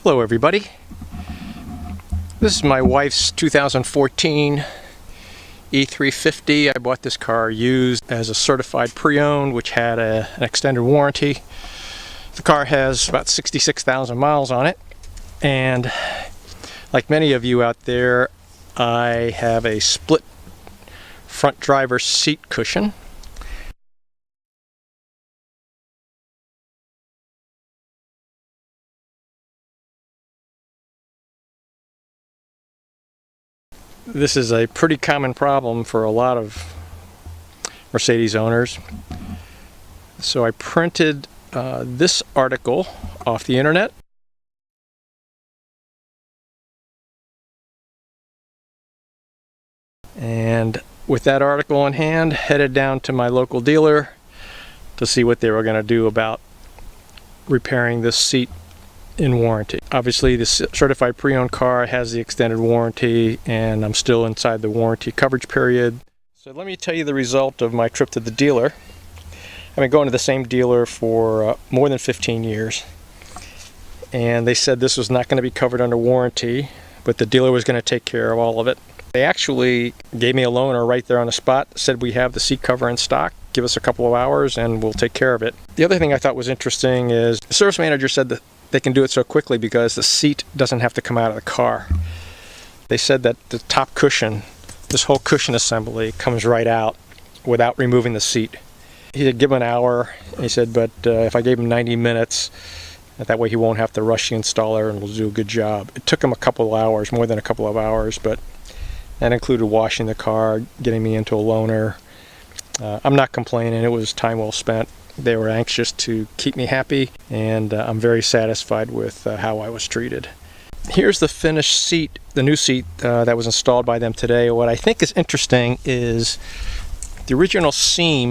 Hello everybody. This is my wife's 2014 E350. I bought this car used as a certified pre-owned, which had an extended warranty. The car has about 66,000 miles on it, and like many of you out there, I have a split front driver's seat cushion. This is a pretty common problem for a lot of Mercedes owners. So I printed this article off the internet. And with that article in hand, headed down to my local dealer to see what they were going to do about repairing this seat in warranty. Obviously, this certified pre-owned car has the extended warranty, and I'm still inside the warranty coverage period. So let me tell you the result of my trip to the dealer. I've been going to the same dealer for more than 15 years, and they said this was not going to be covered under warranty, but the dealer was going to take care of all of it. They actually gave me a loaner right there on the spot, said we have the seat cover in stock, give us a couple of hours and we'll take care of it. The other thing I thought was interesting is the service manager said that they can do it so quickly because the seat doesn't have to come out of the car. They said that the top cushion, this whole cushion assembly, comes right out without removing the seat. He said give him an hour, he said, but if I gave him 90 minutes, that way he won't have to rush the installer and we'll do a good job. It took him a couple of hours, more than a couple of hours, but that included washing the car, getting me into a loaner. I'm not complaining, it was time well spent. They were anxious to keep me happy, and I'm very satisfied with how I was treated. Here's the finished seat, the new seat that was installed by them today. What I think is interesting is the original seam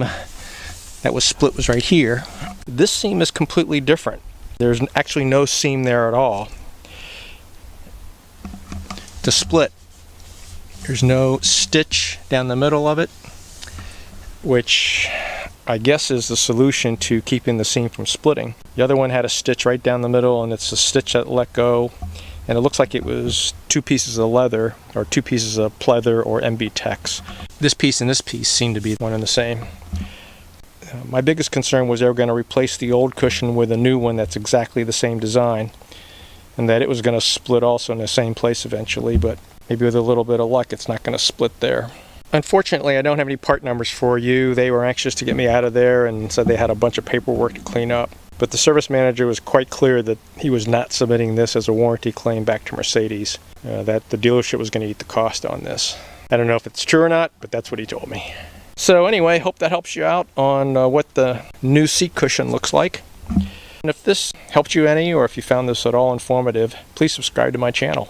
that was split was right here. This seam is completely different. There's actually no seam there at all. To split, there's no stitch down the middle of it, which I guess is the solution to keeping the seam from splitting. The other one had a stitch right down the middle, and it's a stitch that let go, and it looks like it was two pieces of leather or two pieces of pleather or MB Tex. This piece and this piece seem to be one and the same. My biggest concern was they were going to replace the old cushion with a new one that's exactly the same design, and that it was going to split also in the same place eventually, but maybe with a little bit of luck it's not going to split there. Unfortunately, I don't have any part numbers for you. They were anxious to get me out of there and said they had a bunch of paperwork to clean up. But the service manager was quite clear that he was not submitting this as a warranty claim back to Mercedes, that the dealership was going to eat the cost on this. I don't know if it's true or not, but that's what he told me. So anyway, hope that helps you out on what the new seat cushion looks like. And if this helped you any, or if you found this at all informative, please subscribe to my channel.